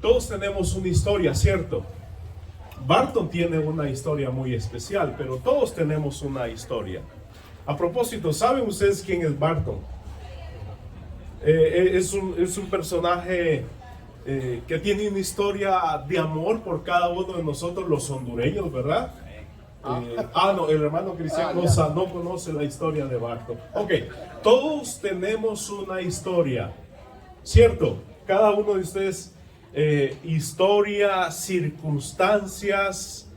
Todos tenemos una historia, ¿cierto? Barton tiene una historia muy especial, pero todos tenemos una historia. A propósito, ¿saben ustedes quién es Barton? Es un personaje que tiene una historia de amor por cada uno de nosotros los hondureños, ¿verdad? No, el hermano Cristiano no conoce la historia de Barton. Ok, todos tenemos una historia, ¿cierto? Cada uno de ustedes, historia, circunstancias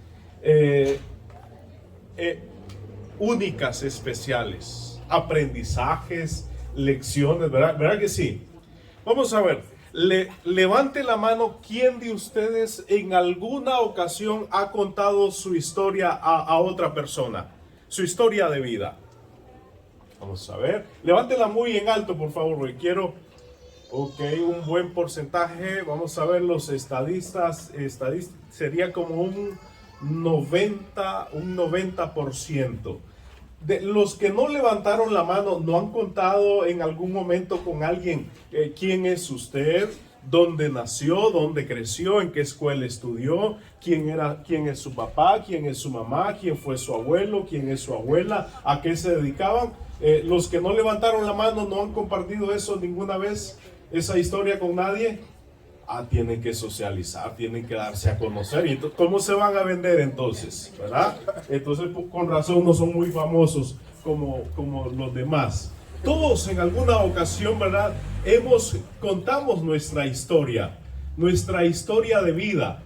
únicas, especiales, aprendizajes, lecciones, ¿verdad? ¿Verdad que sí? Vamos a ver. Levante la mano, ¿quién de ustedes en alguna ocasión ha contado su historia a otra persona? Su historia de vida. Vamos a ver. Levántela muy en alto, por favor, porque quiero... Ok, un buen porcentaje. Vamos a ver los estadistas. Sería como un 90%. De los que no levantaron la mano, ¿no han contado en algún momento con alguien quién es usted, dónde nació, dónde creció, en qué escuela estudió, quién es su papá, quién es su mamá, quién fue su abuelo, quién es su abuela, a qué se dedicaban? Los que no levantaron la mano, ¿no han compartido eso ninguna vez, esa historia con nadie? Tienen que socializar, tienen que darse a conocer. ¿Y cómo se van a vender entonces? ¿Verdad? Entonces, con razón, no son muy famosos como los demás. Todos en alguna ocasión, ¿verdad? Contamos nuestra historia de vida.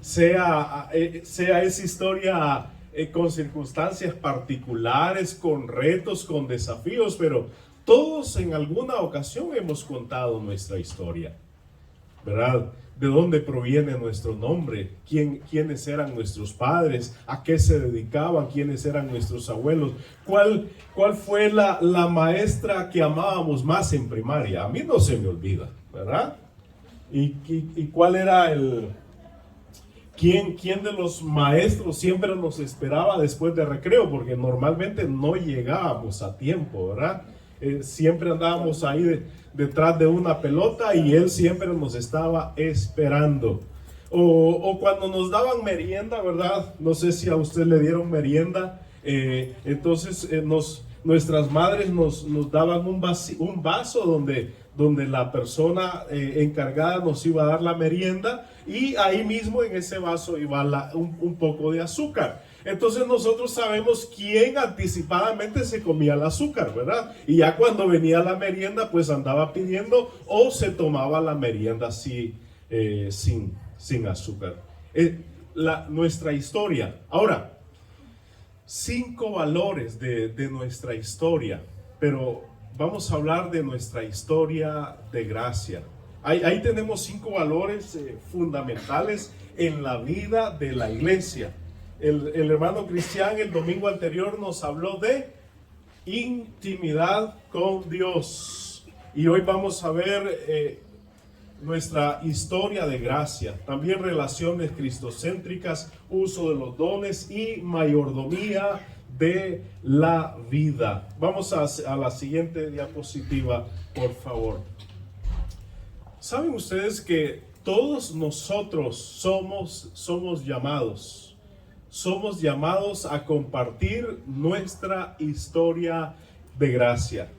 Sea esa historia con circunstancias particulares, con retos, con desafíos, pero todos en alguna ocasión hemos contado nuestra historia, ¿verdad? ¿De dónde proviene nuestro nombre? ¿Quiénes eran nuestros padres? ¿A qué se dedicaban? ¿Quiénes eran nuestros abuelos? ¿Cuál fue la maestra que amábamos más en primaria? A mí no se me olvida, ¿verdad? ¿Y cuál era ¿Quién de los maestros siempre nos esperaba después de recreo? Porque normalmente no llegábamos a tiempo, ¿verdad? Siempre andábamos ahí detrás de una pelota y él siempre nos estaba esperando. O cuando nos daban merienda, ¿verdad? No sé si a usted le dieron merienda. Entonces nuestras madres nos daban un vaso donde la persona encargada nos iba a dar la merienda, y ahí mismo en ese vaso iba un poco de azúcar. Entonces nosotros sabemos quién anticipadamente se comía el azúcar, ¿verdad? Y ya cuando venía la merienda, pues andaba pidiendo, o se tomaba la merienda así, sin azúcar. Nuestra historia. Ahora, 5 valores de nuestra historia, pero vamos a hablar de nuestra historia de gracia. Ahí tenemos 5 valores fundamentales en la vida de la iglesia. El hermano Cristian el domingo anterior nos habló de intimidad con Dios, y hoy vamos a ver nuestra historia de gracia, también relaciones cristocéntricas, uso de los dones y mayordomía de la vida. Vamos a la siguiente diapositiva, por favor. ¿Saben ustedes que todos nosotros somos llamados a compartir nuestra historia de gracia?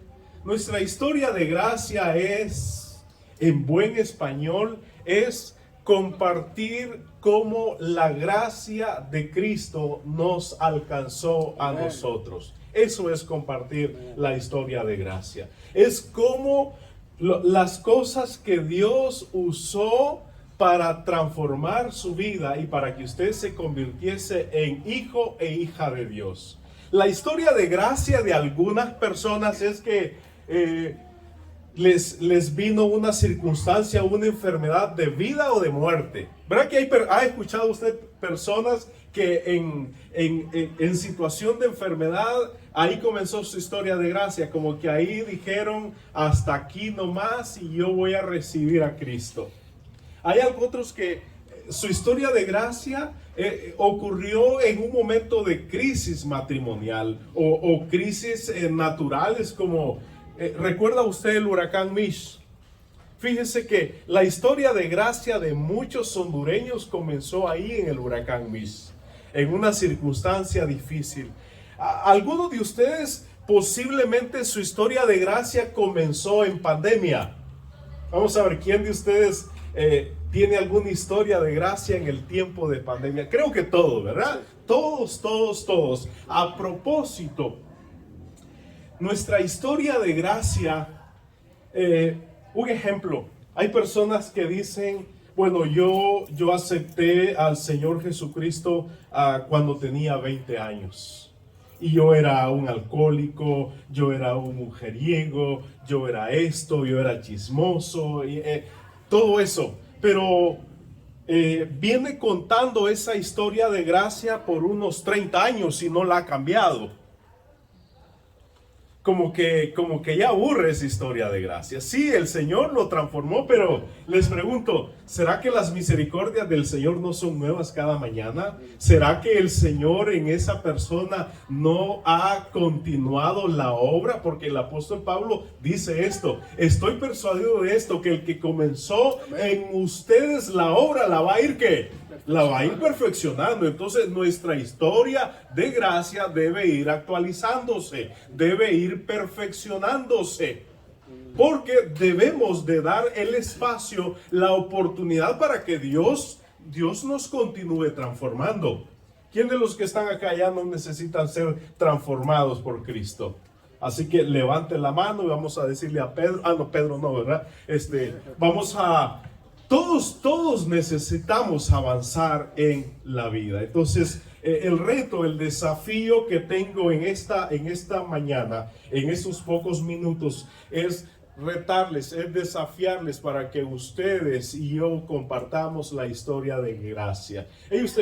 Nuestra historia de gracia es, en buen español, es compartir cómo la gracia de Cristo nos alcanzó a nosotros. Eso es compartir la historia de gracia. Es como las cosas que Dios usó para transformar su vida y para que usted se convirtiese en hijo e hija de Dios. La historia de gracia de algunas personas es que les vino una circunstancia, una enfermedad de vida o de muerte. ¿Verdad que ha escuchado usted personas que en situación de enfermedad, ahí comenzó su historia de gracia? Como que ahí dijeron, hasta aquí nomás y yo voy a recibir a Cristo. Hay otros que su historia de gracia ocurrió en un momento de crisis matrimonial o crisis naturales, como... ¿recuerda usted el huracán Mitch? Fíjese que la historia de gracia de muchos hondureños comenzó ahí en el huracán Mitch, en una circunstancia difícil. Algunos de ustedes posiblemente su historia de gracia comenzó en pandemia. Vamos a ver, ¿quién de ustedes tiene alguna historia de gracia en el tiempo de pandemia? Creo que todos, ¿verdad? Todos. A propósito, nuestra historia de gracia, un ejemplo, hay personas que dicen, bueno, yo acepté al Señor Jesucristo cuando tenía 20 años. Y yo era un alcohólico, yo era un mujeriego, yo era esto, yo era chismoso, todo eso. Pero viene contando esa historia de gracia por unos 30 años y no la ha cambiado. Como que ya aburre esa historia de gracia. Sí, el Señor lo transformó, pero les pregunto, ¿será que las misericordias del Señor no son nuevas cada mañana? ¿Será que el Señor en esa persona no ha continuado la obra? Porque el apóstol Pablo dice esto: estoy persuadido de esto, que el que comenzó en ustedes la obra la va a ir, ¿qué? La va a ir perfeccionando. Entonces nuestra historia de gracia debe ir actualizándose, debe ir perfeccionándose, porque debemos de dar el espacio, la oportunidad para que Dios nos continúe transformando. ¿Quién de los que están acá ya no necesitan ser transformados por Cristo? Así que levante la mano y vamos a decirle a Pedro, no, Pedro no, ¿verdad? Todos necesitamos avanzar en la vida. Entonces, el reto, el desafío que tengo en esta mañana, en estos pocos minutos, es retarles, es desafiarles para que ustedes y yo compartamos la historia de gracia.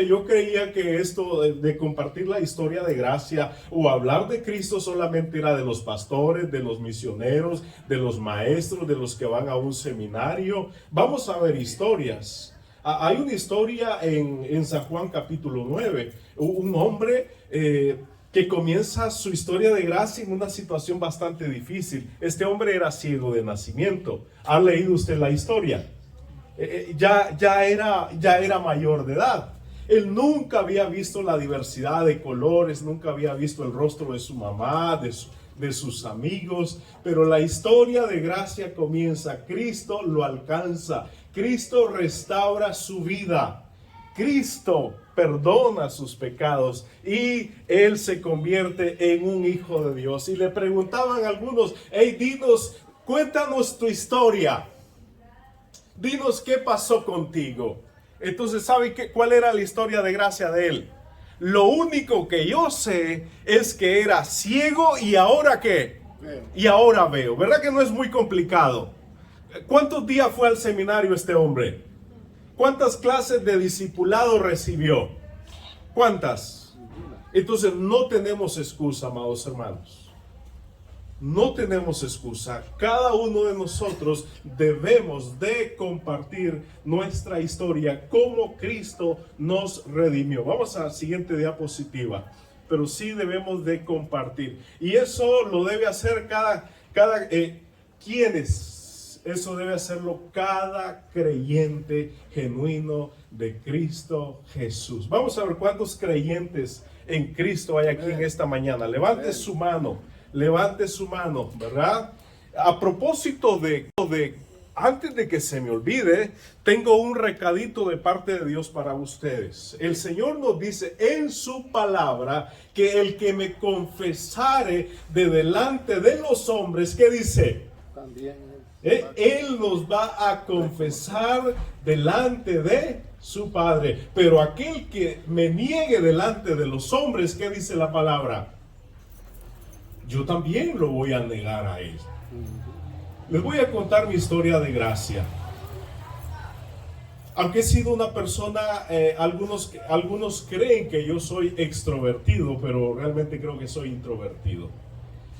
Yo creía que esto de compartir la historia de gracia o hablar de Cristo solamente era de los pastores, de los misioneros, de los maestros, de los que van a un seminario. Vamos a ver historias. Hay una historia en San Juan capítulo 9, un hombre que comienza su historia de gracia en una situación bastante difícil. Este hombre era ciego de nacimiento. ¿Ha leído usted la historia? Ya era mayor de edad. Él nunca había visto la diversidad de colores, nunca había visto el rostro de su mamá, de sus amigos, pero la historia de gracia comienza. Cristo lo alcanza, Cristo restaura su vida, Cristo perdona sus pecados y él se convierte en un hijo de Dios. Y le preguntaban a algunos: dinos, cuéntanos tu historia, dinos qué pasó contigo. Entonces, ¿sabe cuál era la historia de gracia de él? Lo único que yo sé es que era ciego y ahora ¿qué? Y ahora veo. ¿Verdad que no es muy complicado? ¿Cuántos días fue al seminario este hombre? ¿Cuántas clases de discipulado recibió? ¿Cuántas? Entonces no tenemos excusa, amados hermanos. No tenemos excusa. Cada uno de nosotros debemos de compartir nuestra historia, cómo Cristo nos redimió. Vamos a la siguiente diapositiva. Pero sí debemos de compartir. Y eso lo debe hacer ¿quiénes? Eso debe hacerlo cada creyente genuino de Cristo Jesús. Vamos a ver cuántos creyentes en Cristo hay aquí en esta mañana. Levante su mano. Levante su mano, ¿verdad? A propósito antes de que se me olvide, tengo un recadito de parte de Dios para ustedes. El Señor nos dice en su palabra que el que me confesare de delante de los hombres, ¿qué dice? También Él nos va a confesar delante de su Padre. Pero aquel que me niegue delante de los hombres, ¿qué dice la palabra? Yo también lo voy a negar a él. Les voy a contar mi historia de gracia. Aunque he sido una persona, algunos creen que yo soy extrovertido, pero realmente creo que soy introvertido.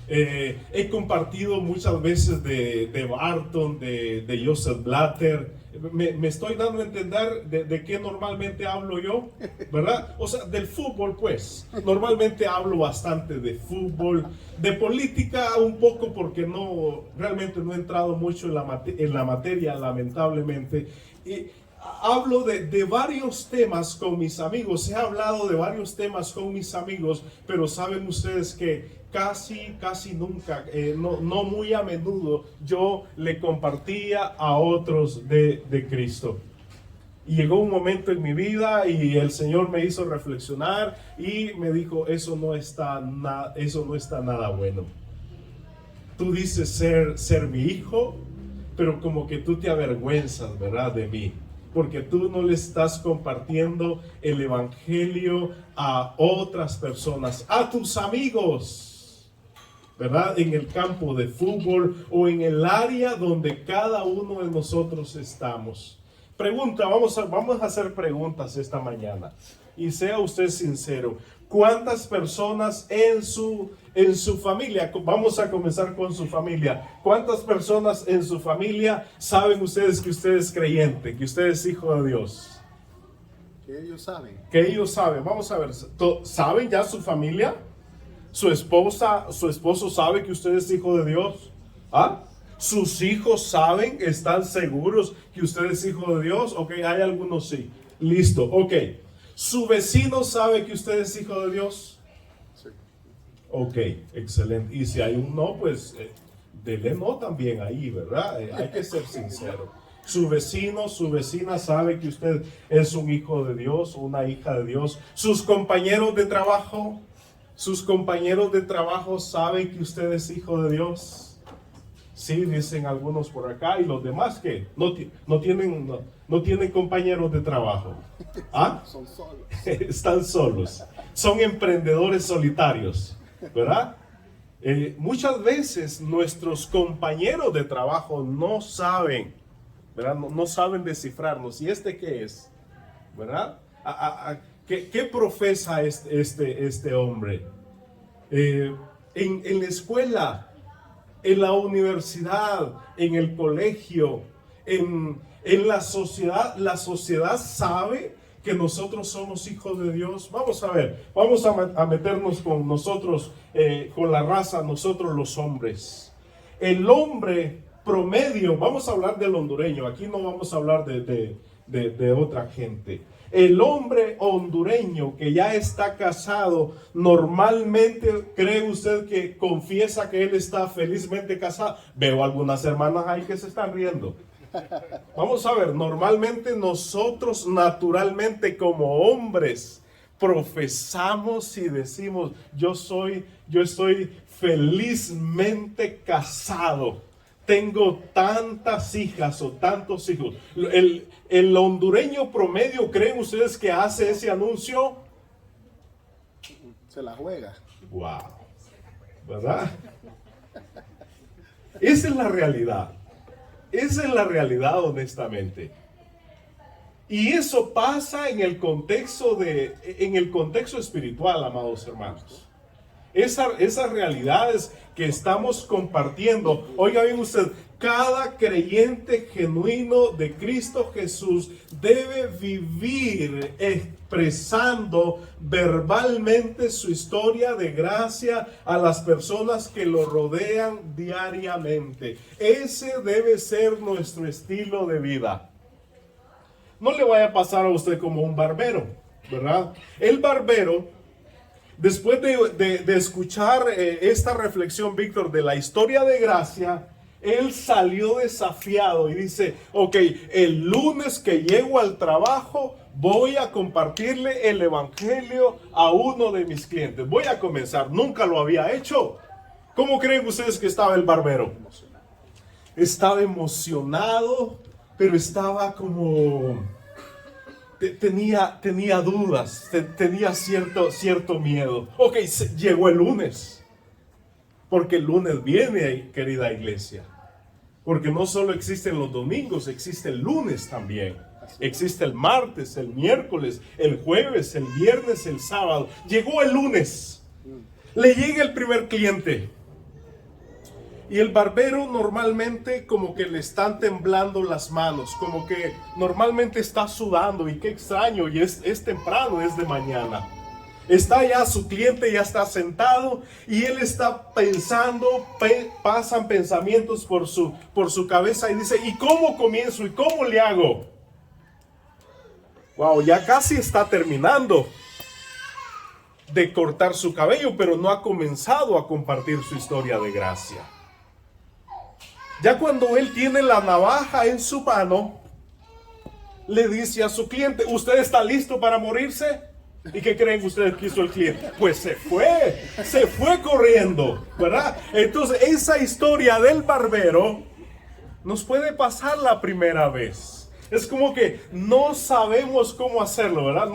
He compartido muchas veces de Barton, de Joseph Blatter. Me estoy dando a entender de qué normalmente hablo yo, ¿verdad? O sea, del fútbol, pues. Normalmente hablo bastante de fútbol, de política un poco porque realmente no he entrado mucho en la materia, lamentablemente. Y hablo de varios temas con mis amigos. He hablado de varios temas con mis amigos, pero saben ustedes que casi nunca, no muy a menudo, yo le compartía a otros de Cristo. Y llegó un momento en mi vida y el Señor me hizo reflexionar y me dijo, eso no está nada bueno. Tú dices ser mi hijo, pero como que tú te avergüenzas, ¿verdad?, de mí. Porque tú no le estás compartiendo el evangelio a otras personas, a tus amigos, ¿verdad? En el campo de fútbol o en el área donde cada uno de nosotros estamos. Pregunta, vamos a hacer preguntas esta mañana. Y sea usted sincero, ¿cuántas personas en su familia, vamos a comenzar con su familia, cuántas personas en su familia saben ustedes que usted es creyente, que usted es hijo de Dios? Que ellos saben. Que ellos saben, vamos a ver, ¿saben ya su familia? ¿Su esposo sabe que usted es hijo de Dios? ¿Ah? ¿Sus hijos saben, están seguros que usted es hijo de Dios? Ok, hay algunos sí. Listo, ok. ¿Su vecino sabe que usted es hijo de Dios? Sí. Ok, excelente. Y si hay un no, pues dele no también ahí, ¿verdad? Hay que ser sincero. Su vecino, su vecina sabe que usted es un hijo de Dios, una hija de Dios. Sus compañeros de trabajo saben que usted es hijo de Dios. Sí, dicen algunos por acá, y los demás que no tienen compañeros de trabajo. ¿Ah? Son solos. Están solos. Son emprendedores solitarios, ¿verdad? Muchas veces nuestros compañeros de trabajo no saben, ¿verdad? No saben descifrarnos. ¿Y este qué es? ¿Verdad? ¿Qué profesa este hombre? En la escuela, en la universidad, en el colegio, en la sociedad sabe que nosotros somos hijos de Dios. Vamos a ver, vamos a meternos con nosotros, con la raza, nosotros los hombres. El hombre promedio, vamos a hablar del hondureño, aquí no vamos a hablar de otra gente. El hombre hondureño que ya está casado, normalmente, ¿cree usted que confiesa que él está felizmente casado? Veo algunas hermanas ahí que se están riendo. Vamos a ver, normalmente nosotros naturalmente como hombres profesamos y decimos, yo estoy felizmente casado. Tengo tantas hijas o tantos hijos. El hondureño promedio, ¿creen ustedes que hace ese anuncio? Se la juega. Wow. ¿Verdad? Esa es la realidad. Esa es la realidad, honestamente. Y eso pasa en el contexto espiritual, amados hermanos. Esas realidades que estamos compartiendo, oiga bien usted, cada creyente genuino de Cristo Jesús debe vivir expresando verbalmente su historia de gracia a las personas que lo rodean diariamente. Ese debe ser nuestro estilo de vida. No le vaya a pasar a usted como un barbero, ¿verdad? El barbero, después de escuchar esta reflexión, Víctor, de la historia de gracia, él salió desafiado y dice, ok, el lunes que llego al trabajo voy a compartirle el evangelio a uno de mis clientes. Voy a comenzar, nunca lo había hecho. ¿Cómo creen ustedes que estaba el barbero? Estaba emocionado, pero estaba como... Tenía dudas, tenía cierto miedo. Ok, llegó el lunes. Porque el lunes viene, querida iglesia. Porque no solo existen los domingos, existe el lunes también. Existe el martes, el miércoles, el jueves, el viernes, el sábado. Llegó el lunes. Le llega el primer cliente. Y el barbero normalmente como que le están temblando las manos, como que normalmente está sudando, y qué extraño, y es temprano, es de mañana. Está ya su cliente, ya está sentado y él está pensando, pasan pensamientos por su cabeza y dice, ¿y cómo comienzo? ¿Y cómo le hago? Wow, ya casi está terminando de cortar su cabello, pero no ha comenzado a compartir su historia de gracia. Ya cuando él tiene la navaja en su mano, le dice a su cliente, ¿usted está listo para morirse? ¿Y qué creen ustedes que hizo el cliente? Pues se fue corriendo, ¿verdad? Entonces esa historia del barbero nos puede pasar la primera vez. Es como que no sabemos cómo hacerlo, ¿verdad?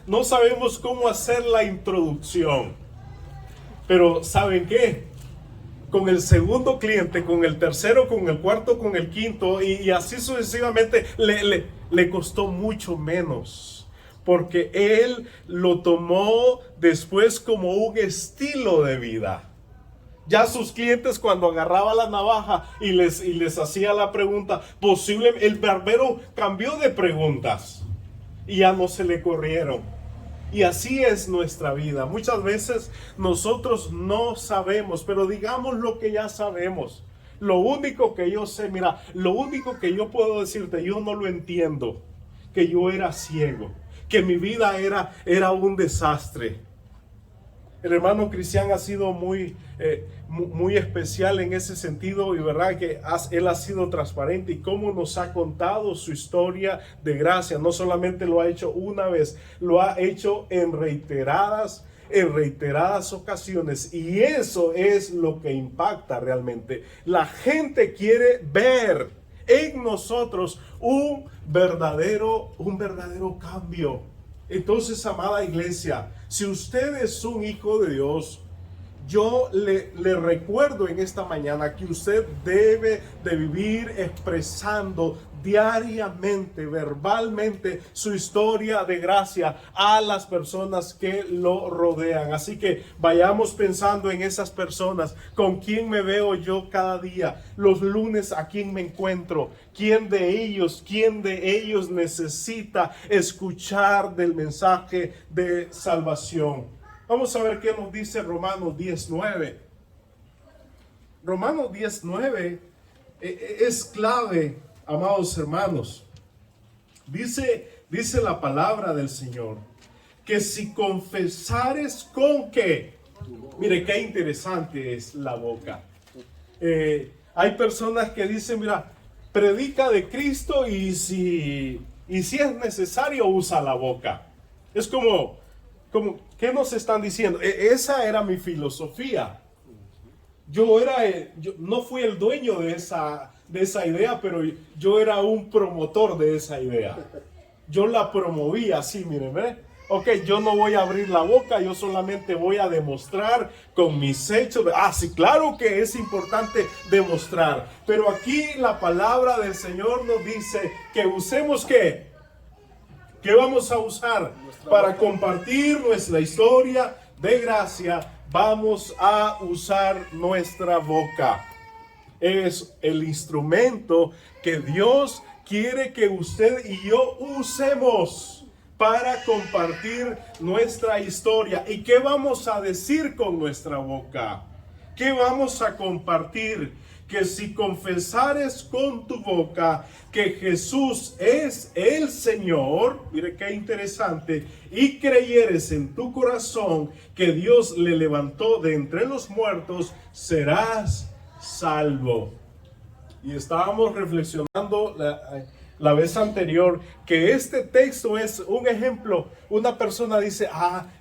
No sabemos cómo hacer la introducción. Pero ¿saben qué? Con el segundo cliente, con el tercero, con el cuarto, con el quinto y así sucesivamente, le costó mucho menos. Porque él lo tomó después como un estilo de vida. Ya sus clientes, cuando agarraba la navaja y les hacía la pregunta, el barbero cambió de preguntas y ya no se le corrieron. Y así es nuestra vida. Muchas veces nosotros no sabemos, pero digamos lo que ya sabemos. Lo único que yo sé, mira, lo único que yo puedo decirte, yo no lo entiendo, que yo era ciego, que mi vida era un desastre. El hermano Cristian ha sido muy especial en ese sentido, y verdad que él ha sido transparente y cómo nos ha contado su historia de gracia. No solamente lo ha hecho una vez, lo ha hecho en reiteradas ocasiones, y eso es lo que impacta realmente. La gente quiere ver en nosotros un verdadero cambio. Entonces, amada iglesia, si usted es un hijo de Dios, yo le recuerdo en esta mañana que usted debe de vivir expresando diariamente, verbalmente, su historia de gracia a las personas que lo rodean. Así que vayamos pensando en esas personas, con quién me veo yo cada día, los lunes a quién me encuentro, quién de ellos necesita escuchar del mensaje de salvación. Vamos a ver qué nos dice Romanos 10:9. Romanos 10:9 es clave, amados hermanos. Dice la palabra del Señor, que si confesares con qué. Mire qué interesante es la boca. Hay personas que dicen, mira, predica de Cristo y si es necesario usa la boca. Es como ¿qué nos están diciendo? Esa era mi filosofía. Yo no fui el dueño de esa idea, pero yo era un promotor de esa idea. Yo la promovía así, miren, ¿ve? Ok, yo no voy a abrir la boca, yo solamente voy a demostrar con mis hechos. Sí, claro que es importante demostrar, pero aquí la palabra del Señor nos dice que usemos ¿qué? ¿Qué vamos a usar para compartir nuestra historia de gracia? Vamos a usar nuestra boca. Es el instrumento que Dios quiere que usted y yo usemos para compartir nuestra historia. ¿Y qué vamos a decir con nuestra boca? ¿Qué vamos a compartir? Que si confesares con tu boca que Jesús es el Señor, mire qué interesante, y creyeres en tu corazón que Dios le levantó de entre los muertos, serás salvo. Y estábamos reflexionando la vez anterior que este texto es un ejemplo. Una persona dice,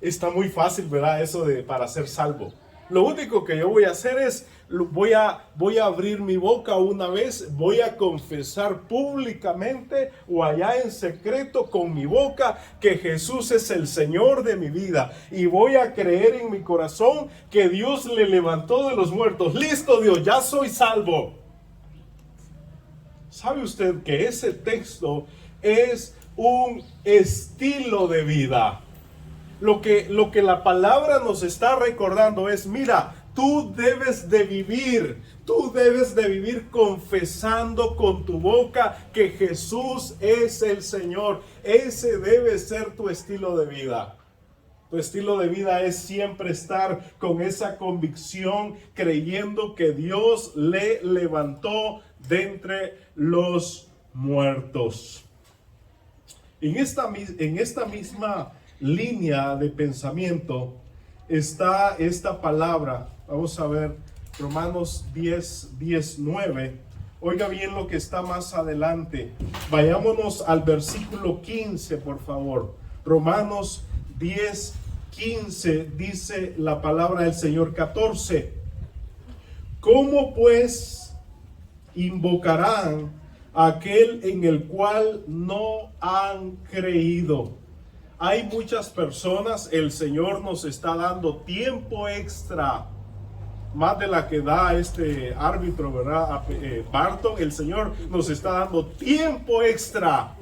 está muy fácil, ¿verdad? Eso para ser salvo. Lo único que yo voy a hacer es, voy a abrir mi boca una vez, voy a confesar públicamente o allá en secreto con mi boca que Jesús es el Señor de mi vida. Y voy a creer en mi corazón que Dios le levantó de los muertos. Listo, Dios, ya soy salvo. ¿Sabe usted que ese texto es un estilo de vida? Lo que la palabra nos está recordando es, mira, tú debes de vivir, Tú debes de vivir confesando con tu boca que Jesús es el Señor. Ese debe ser tu estilo de vida. Tu estilo de vida es siempre estar con esa convicción, creyendo que Dios le levantó de entre los muertos. En esta misma línea de pensamiento está esta palabra. Vamos a ver Romanos 10:19. Oiga bien lo que está más adelante. Vayámonos al versículo 15, por favor. Romanos 10:15 dice la palabra del Señor. 14. ¿Cómo pues invocarán a aquel en el cual no han creído? Hay muchas personas, el Señor nos está dando tiempo extra, más de la que da este árbitro, ¿verdad? Barton, el Señor nos está dando tiempo extra.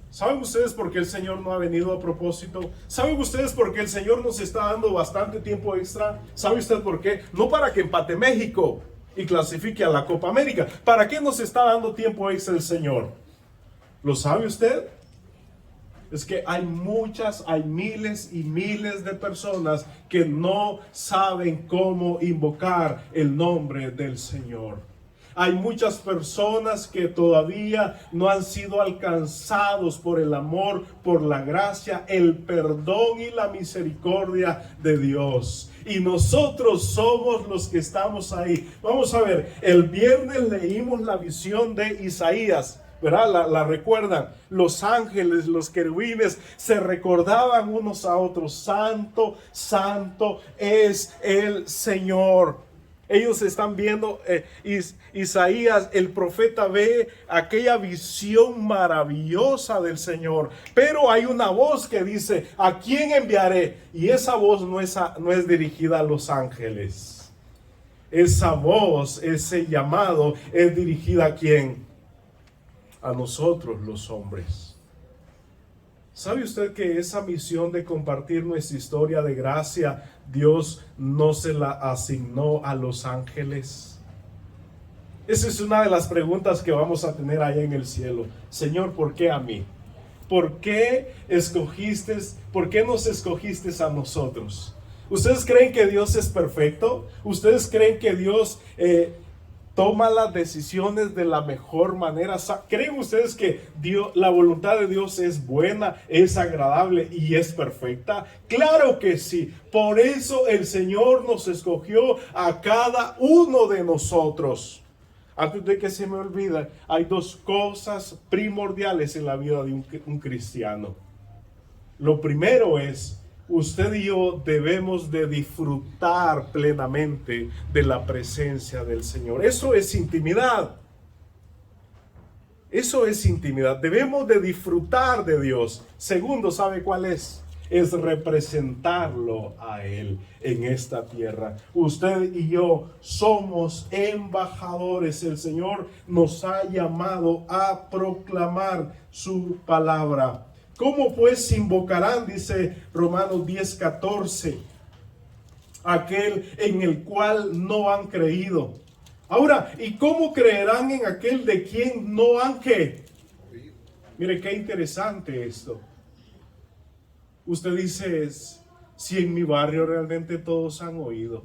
¿Saben ustedes por qué el Señor no ha venido a propósito? ¿Saben ustedes por qué el Señor nos está dando bastante tiempo extra? ¿Sabe usted por qué? No para que empate México y clasifique a la Copa América. ¿Para qué nos está dando tiempo extra el Señor? ¿Lo sabe usted? Es que hay miles y miles de personas que no saben cómo invocar el nombre del Señor. Hay muchas personas que todavía no han sido alcanzados por el amor, por la gracia, el perdón y la misericordia de Dios. Y nosotros somos los que estamos ahí. Vamos a ver, el viernes leímos la visión de Isaías, ¿verdad? La recuerdan. Los ángeles, los querubines se recordaban unos a otros: santo, santo es el Señor. Ellos están viendo, Isaías, el profeta, ve aquella visión maravillosa del Señor. Pero hay una voz que dice: ¿a quién enviaré? Y esa voz no es dirigida a los ángeles. Esa voz, ese llamado es dirigida ¿a quién? A nosotros, los hombres. ¿Sabe usted que esa misión de compartir nuestra historia de gracia, Dios no se la asignó a los ángeles? Esa es una de las preguntas que vamos a tener allá en el cielo. Señor, ¿por qué a mí? ¿Por qué nos escogiste a nosotros? ¿Ustedes creen que Dios es perfecto? ¿Ustedes creen que Dios toma las decisiones de la mejor manera? ¿Creen ustedes que la voluntad de Dios es buena, es agradable y es perfecta? Claro que sí. Por eso el Señor nos escogió a cada uno de nosotros. Antes de que se me olvide, hay dos cosas primordiales en la vida de un cristiano. Lo primero es: usted y yo debemos de disfrutar plenamente de la presencia del Señor. Eso es intimidad. Eso es intimidad. Debemos de disfrutar de Dios. Segundo, ¿sabe cuál es? Es representarlo a Él en esta tierra. Usted y yo somos embajadores. El Señor nos ha llamado a proclamar su palabra. ¿Cómo pues invocarán, dice Romanos 10:14, aquel en el cual no han creído? Ahora, ¿y cómo creerán en aquel de quien no han qué? Mire qué interesante esto. Usted dice, si en mi barrio realmente todos han oído.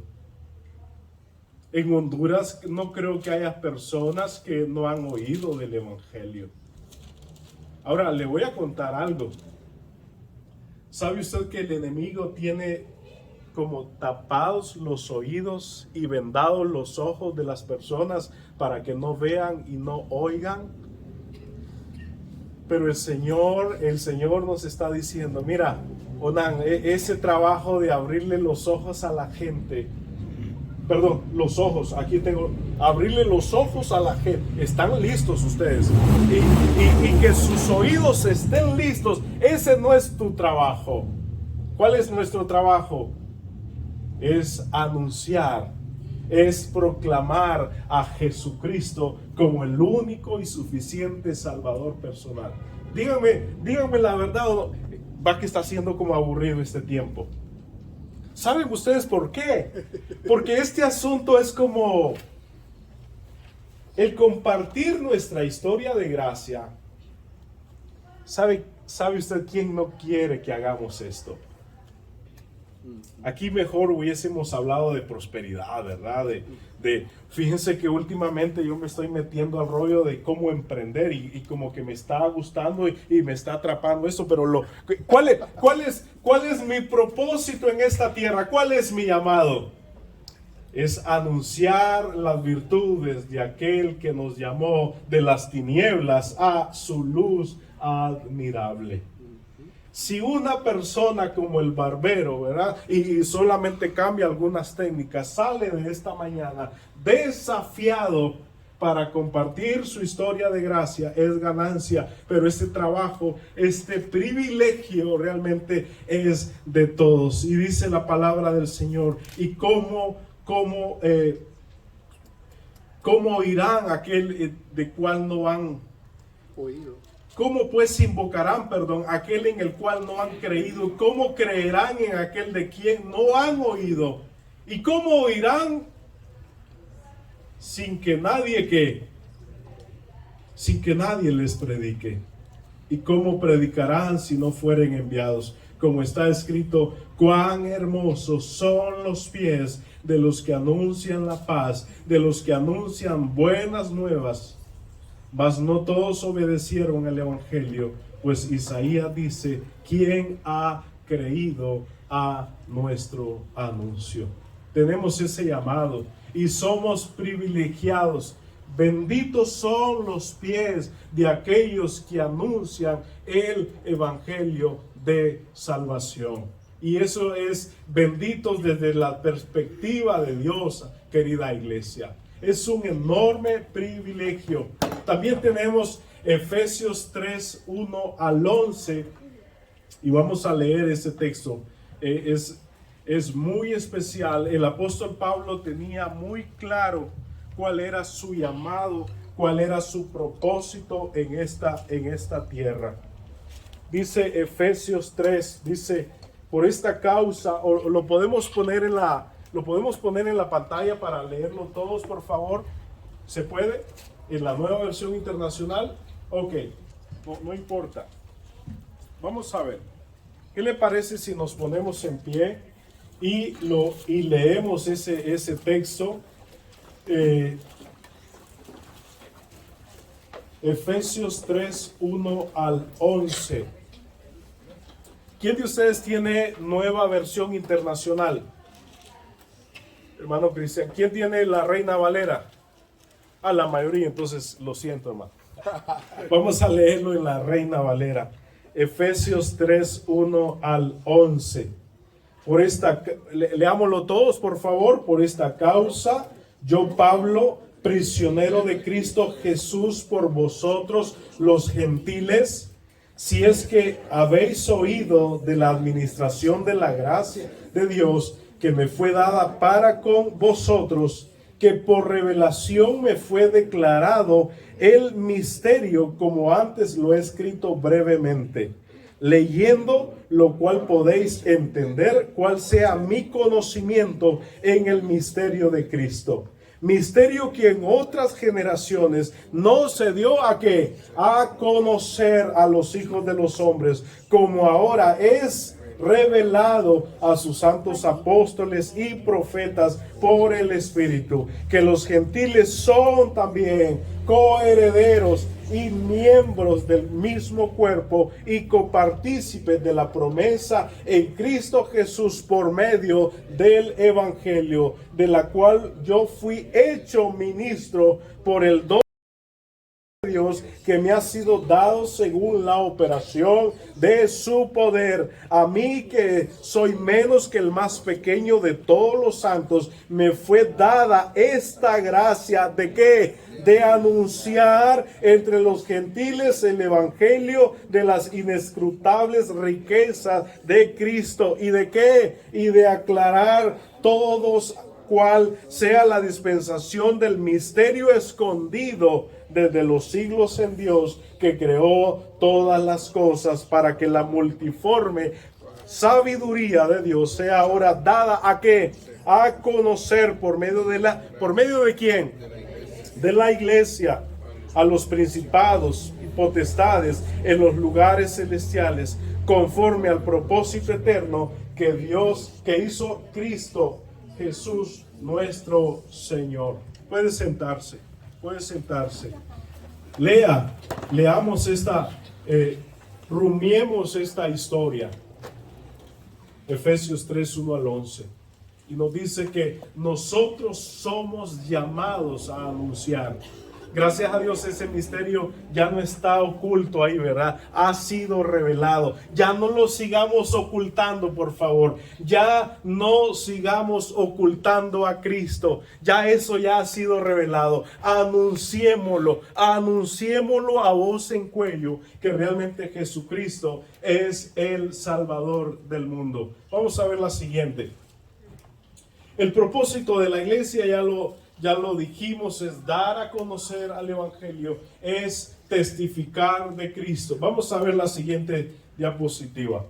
En Honduras no creo que haya personas que no han oído del Evangelio. Ahora, le voy a contar algo. ¿Sabe usted que el enemigo tiene como tapados los oídos y vendados los ojos de las personas para que no vean y no oigan? Pero el Señor nos está diciendo: mira, Onan, ese trabajo de abrirle los ojos a la gente, los ojos, aquí tengo, abrirle los ojos a la gente. Están listos ustedes. Y que sus oídos estén listos. Ese no es tu trabajo. ¿Cuál es nuestro trabajo? Es anunciar, es proclamar a Jesucristo como el único y suficiente Salvador personal. Díganme la verdad, va que está siendo como aburrido este tiempo. ¿Saben ustedes por qué? Porque este asunto es como el compartir nuestra historia de gracia. ¿Sabe usted quién no quiere que hagamos esto? Aquí mejor hubiésemos hablado de prosperidad, ¿verdad? Fíjense que últimamente yo me estoy metiendo al rollo de cómo emprender y como que me está gustando y me está atrapando eso, pero ¿cuál es mi propósito en esta tierra? ¿Cuál es mi llamado? Es anunciar las virtudes de aquel que nos llamó de las tinieblas a su luz admirable. Si una persona como el barbero, ¿verdad? Y solamente cambia algunas técnicas, sale de esta mañana desafiado para compartir su historia de gracia, es ganancia, pero este trabajo, este privilegio realmente es de todos. Y dice la palabra del Señor, y cómo oirán aquel de cual no han Oído. ¿Cómo pues invocarán, aquel en el cual no han creído? ¿Cómo creerán en aquel de quien no han oído? ¿Y cómo oirán sin que nadie les predique? ¿Y cómo predicarán si no fueren enviados? Como está escrito, cuán hermosos son los pies de los que anuncian la paz, de los que anuncian buenas nuevas. Mas no todos obedecieron el evangelio, pues Isaías dice, ¿quién ha creído a nuestro anuncio? Tenemos ese llamado y somos privilegiados. Benditos son los pies de aquellos que anuncian el evangelio de salvación. Y eso es benditos desde la perspectiva de Dios, querida iglesia. Es un enorme privilegio. También tenemos Efesios 3, 1 al 11. Y vamos a leer ese texto. Es muy especial. El apóstol Pablo tenía muy claro cuál era su llamado, cuál era su propósito en esta tierra. Dice Efesios 3, dice, por esta causa, o lo podemos poner en la pantalla para leerlo todos, por favor. ¿Se puede? En la nueva versión internacional. Ok, no importa. Vamos a ver. ¿Qué le parece si nos ponemos en pie y leemos ese texto? Efesios 3, 1 al 11. ¿Quién de ustedes tiene nueva versión internacional? Hermano Cristian, ¿quién tiene la Reina Valera? A la mayoría, entonces lo siento, hermano. Vamos a leerlo en la Reina Valera. Efesios 3, 1 al 11. Leámoslo todos, por favor. Por esta causa, yo, Pablo, prisionero de Cristo Jesús por vosotros, los gentiles, si es que habéis oído de la administración de la gracia de Dios que me fue dada para con vosotros, que por revelación me fue declarado el misterio, como antes lo he escrito brevemente, leyendo lo cual podéis entender cuál sea mi conocimiento en el misterio de Cristo. Misterio que en otras generaciones no se dio a conocer a los hijos de los hombres, como ahora es revelado a sus santos apóstoles y profetas por el Espíritu, que los gentiles son también coherederos y miembros del mismo cuerpo y copartícipes de la promesa en Cristo Jesús por medio del Evangelio, de la cual yo fui hecho ministro por el don de Dios que me ha sido dado según la operación de su poder. A mí, que soy menos que el más pequeño de todos los santos, me fue dada esta gracia ¿de qué? De anunciar entre los gentiles el evangelio de las inescrutables riquezas de Cristo. ¿Y de qué? Y de aclarar todos cuál sea la dispensación del misterio escondido desde los siglos en Dios, que creó todas las cosas, para que la multiforme sabiduría de Dios sea ahora dada ¿a qué? A conocer por medio de quién? De la iglesia, a los principados y potestades en los lugares celestiales, conforme al propósito eterno que hizo Cristo Jesús nuestro Señor. Puede sentarse, puede sentarse. Leamos rumiemos esta historia. Efesios 3, 1 al 11. Y nos dice que nosotros somos llamados a anunciar. Gracias a Dios ese misterio ya no está oculto ahí, ¿verdad? Ha sido revelado. Ya no lo sigamos ocultando, por favor. Ya no sigamos ocultando a Cristo. Ya eso ya ha sido revelado. Anunciémoslo a voz en cuello, que realmente Jesucristo es el Salvador del mundo. Vamos a ver la siguiente. El propósito de la iglesia ya lo dijimos, es dar a conocer al Evangelio, es testificar de Cristo. Vamos a ver la siguiente diapositiva.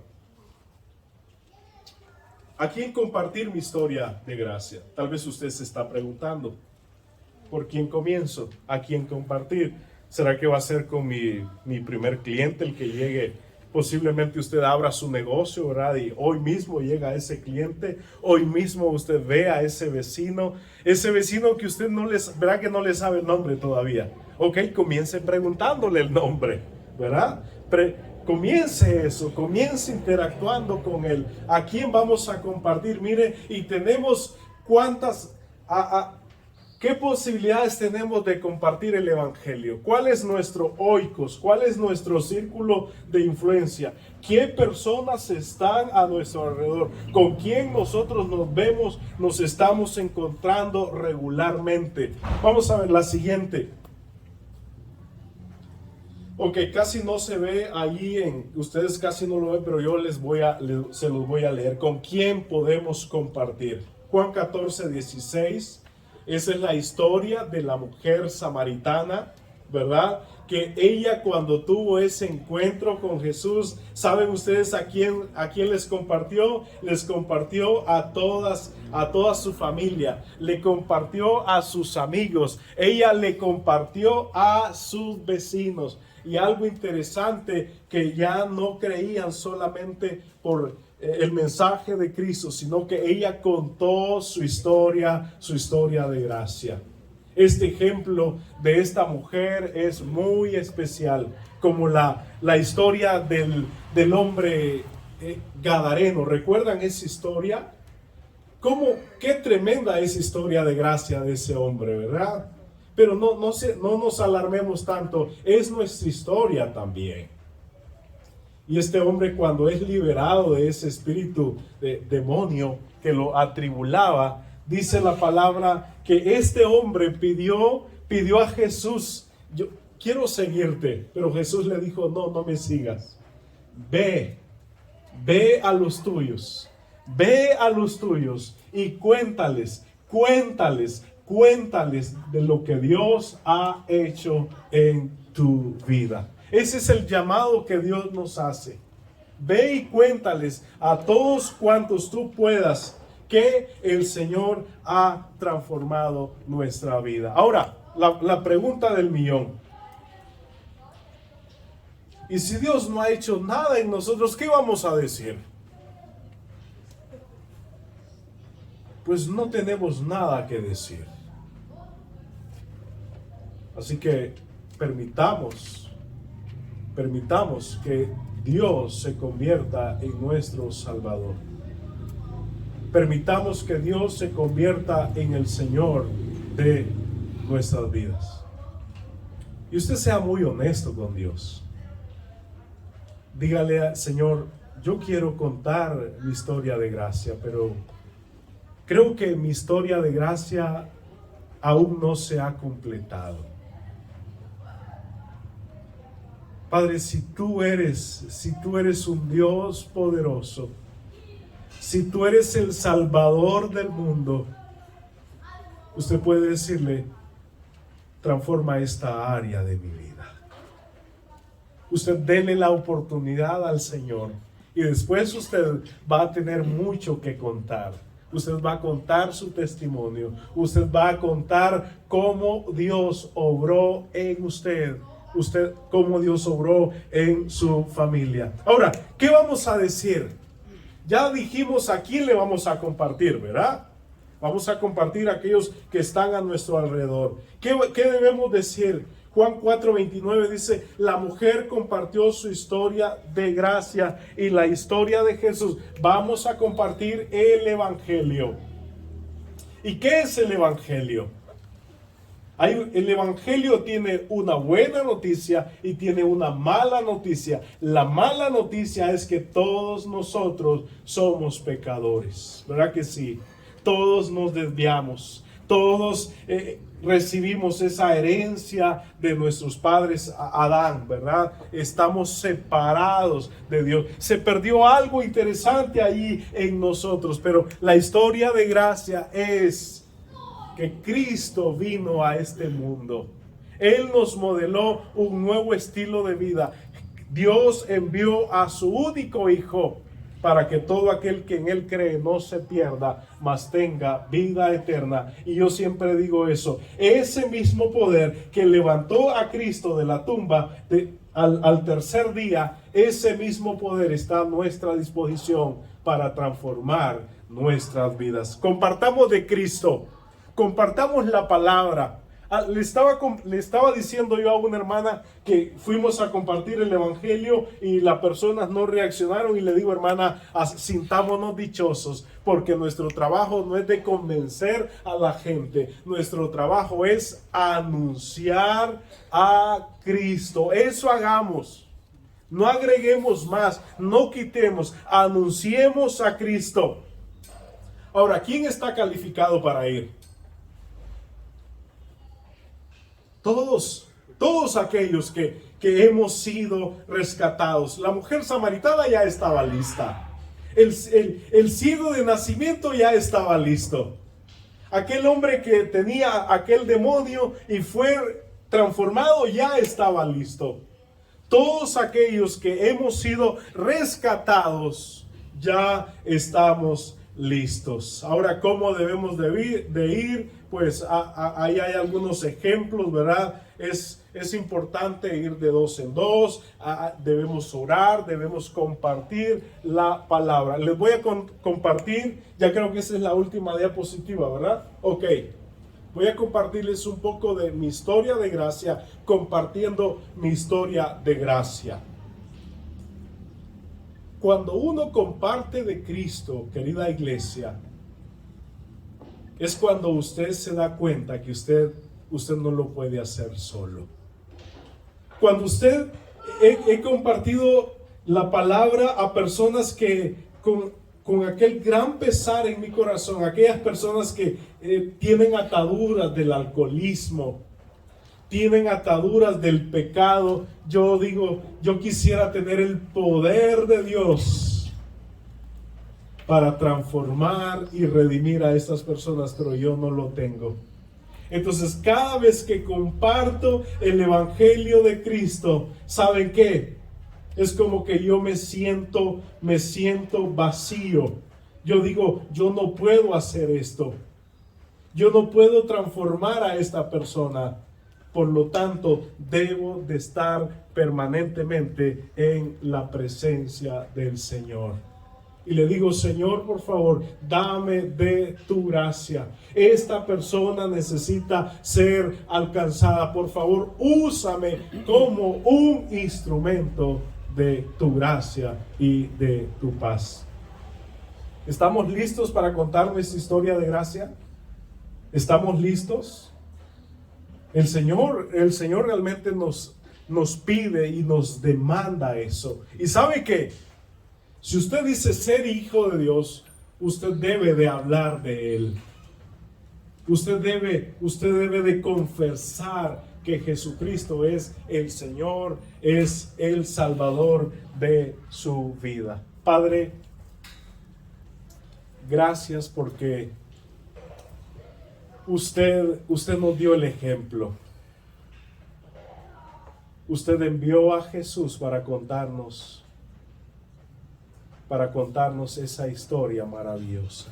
¿A quién compartir mi historia de gracia? Tal vez usted se está preguntando, ¿por quién comienzo? ¿A quién compartir? ¿Será que va a ser con mi primer cliente, el que llegue? Posiblemente usted abra su negocio, ¿verdad? Y hoy mismo llega ese cliente, hoy mismo usted ve a ese vecino que usted verá que no le sabe el nombre todavía. Ok, comience preguntándole el nombre, ¿verdad? Comience interactuando con él. ¿A quién vamos a compartir? Mire, y tenemos ¿qué posibilidades tenemos de compartir el Evangelio? ¿Cuál es nuestro oikos? ¿Cuál es nuestro círculo de influencia? ¿Qué personas están a nuestro alrededor? ¿Con quién nosotros nos vemos, nos estamos encontrando regularmente? Vamos a ver la siguiente. Ok, casi no se ve allí, ustedes casi no lo ven, pero yo se los voy a leer. ¿Con quién podemos compartir? Juan 14, 16. Esa es la historia de la mujer samaritana, ¿verdad? Que ella cuando tuvo ese encuentro con Jesús, ¿saben ustedes a quién les compartió? Les compartió a toda su familia, le compartió a sus amigos, ella le compartió a sus vecinos. Y algo interesante, que ya no creían solamente por el mensaje de Cristo, sino que ella contó su historia de gracia. Este ejemplo de esta mujer es muy especial, como la historia del hombre gadareno. ¿Recuerdan esa historia? Qué tremenda esa historia de gracia de ese hombre, ¿verdad? Pero no nos alarmemos tanto, es nuestra historia también. Y este hombre, cuando es liberado de ese espíritu de demonio que lo atribulaba, dice la palabra que este hombre pidió a Jesús: yo quiero seguirte. Pero Jesús le dijo: no me sigas. Ve a los tuyos y cuéntales de lo que Dios ha hecho en tu vida. Ese es el llamado que Dios nos hace. Ve y cuéntales a todos cuantos tú puedas que el Señor ha transformado nuestra vida. Ahora, la pregunta del millón. Y si Dios no ha hecho nada en nosotros, ¿qué vamos a decir? Pues no tenemos nada que decir. Así que permitamos que Dios se convierta en nuestro Salvador. Permitamos que Dios se convierta en el Señor de nuestras vidas. Y usted sea muy honesto con Dios. Dígale: Señor, yo quiero contar mi historia de gracia, pero creo que mi historia de gracia aún no se ha completado. Padre, si tú eres un Dios poderoso, si tú eres el Salvador del mundo, usted puede decirle: transforma esta área de mi vida. Usted dele la oportunidad al Señor Y después usted va a tener mucho que contar. Usted va a contar su testimonio. Usted va a contar cómo Dios obró en usted. Cómo Dios obró en su familia. Ahora, ¿qué vamos a decir? Ya dijimos a quién le vamos a compartir, ¿verdad? Vamos a compartir a aquellos que están a nuestro alrededor. ¿Qué debemos decir? Juan 4:29 dice, la mujer compartió su historia de gracia y la historia de Jesús. Vamos a compartir el Evangelio. ¿Y qué es el Evangelio? El Evangelio tiene una buena noticia y tiene una mala noticia. La mala noticia es que todos nosotros somos pecadores, ¿verdad que sí? Todos nos desviamos, todos recibimos esa herencia de nuestros padres Adán, ¿verdad? Estamos separados de Dios. Se perdió algo interesante ahí en nosotros, pero la historia de gracia es que Cristo vino a este mundo. Él nos modeló un nuevo estilo de vida. Dios envió a su único Hijo para que todo aquel que en Él cree no se pierda, mas tenga vida eterna. Y yo siempre digo eso. Ese mismo poder que levantó a Cristo de la tumba al tercer día, ese mismo poder está a nuestra disposición para transformar nuestras vidas. Compartamos de Cristo. Compartamos la palabra. Le estaba diciendo yo a una hermana que fuimos a compartir el Evangelio y las personas no reaccionaron, y le digo, hermana, sintámonos dichosos, porque nuestro trabajo no es de convencer a la gente, nuestro trabajo es anunciar a Cristo. Eso hagamos, no agreguemos más, no quitemos, anunciemos a Cristo. Ahora, ¿quién está calificado para ir? Todos aquellos que hemos sido rescatados. La mujer samaritana ya estaba lista. El ciego de nacimiento ya estaba listo. Aquel hombre que tenía aquel demonio y fue transformado ya estaba listo. Todos aquellos que hemos sido rescatados ya estamos listos. Ahora, ¿cómo debemos de ir? Pues ahí hay algunos ejemplos, ¿verdad? Es importante ir de dos en dos, debemos orar, debemos compartir la palabra. Les voy a compartir, ya creo que esa es la última diapositiva, ¿verdad? Ok, voy a compartirles un poco de mi historia de gracia, compartiendo mi historia de gracia. Cuando uno comparte de Cristo, querida iglesia, es cuando usted se da cuenta que usted no lo puede hacer solo. Cuando he compartido la palabra a personas que con aquel gran pesar en mi corazón, aquellas personas que tienen ataduras del alcoholismo, tienen ataduras del pecado, yo digo, yo quisiera tener el poder de Dios para transformar y redimir a estas personas, pero yo no lo tengo. Entonces, cada vez que comparto el Evangelio de Cristo, ¿saben qué? Es como que yo me siento vacío. Yo digo, yo no puedo hacer esto. Yo no puedo transformar a esta persona. Por lo tanto, debo de estar permanentemente en la presencia del Señor. Y le digo, Señor, por favor, dame de tu gracia. Esta persona necesita ser alcanzada. Por favor, úsame como un instrumento de tu gracia y de tu paz. ¿Estamos listos para contar nuestra historia de gracia? ¿Estamos listos? El Señor realmente nos pide y nos demanda eso. ¿Y sabe qué? Si usted dice ser hijo de Dios, usted debe de hablar de Él. Usted debe de confesar que Jesucristo es el Señor, es el Salvador de su vida. Padre, gracias porque usted nos dio el ejemplo. Usted envió a Jesús para contarnos para contarnos esa historia maravillosa.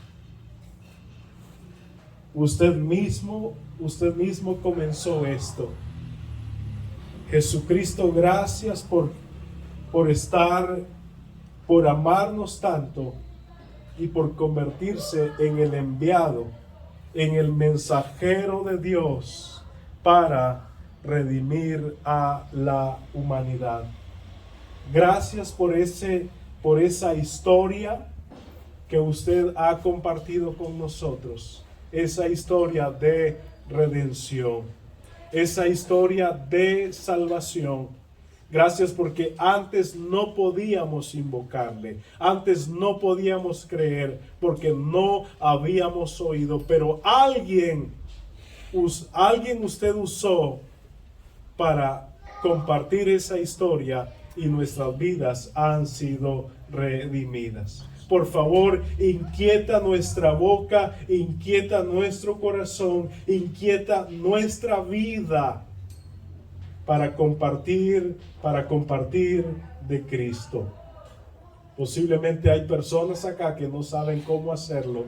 Usted mismo comenzó esto. Jesucristo, gracias por amarnos tanto y por convertirse en el enviado, en el mensajero de Dios para redimir a la humanidad. Gracias por esa historia que usted ha compartido con nosotros, esa historia de redención, esa historia de salvación. Gracias porque antes no podíamos invocarle, antes no podíamos creer porque no habíamos oído, pero alguien usted usó para compartir esa historia y nuestras vidas han sido redimidas. Por favor, inquieta nuestra boca, inquieta nuestro corazón, inquieta nuestra vida para compartir de Cristo. Posiblemente hay personas acá que no saben cómo hacerlo.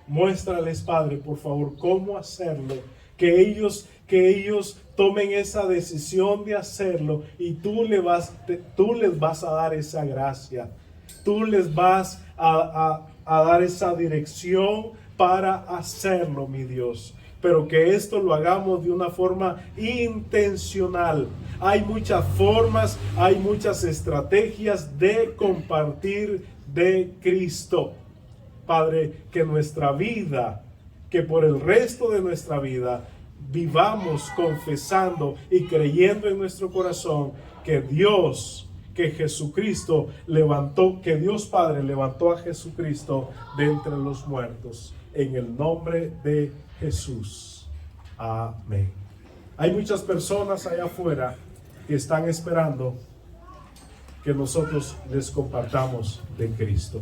Muéstrales, Padre, por favor, cómo hacerlo. Que ellos tomen esa decisión de hacerlo y tú les vas a dar esa gracia. Tú les vas a dar esa dirección para hacerlo, mi Dios. Pero que esto lo hagamos de una forma intencional. Hay muchas formas, hay muchas estrategias de compartir de Cristo. Padre, que nuestra vida, que por el resto de nuestra vida vivamos confesando y creyendo en nuestro corazón que Jesucristo que Dios Padre levantó a Jesucristo de entre los muertos. En el nombre de Jesús. Amén. Hay muchas personas allá afuera que están esperando que nosotros les compartamos de Cristo.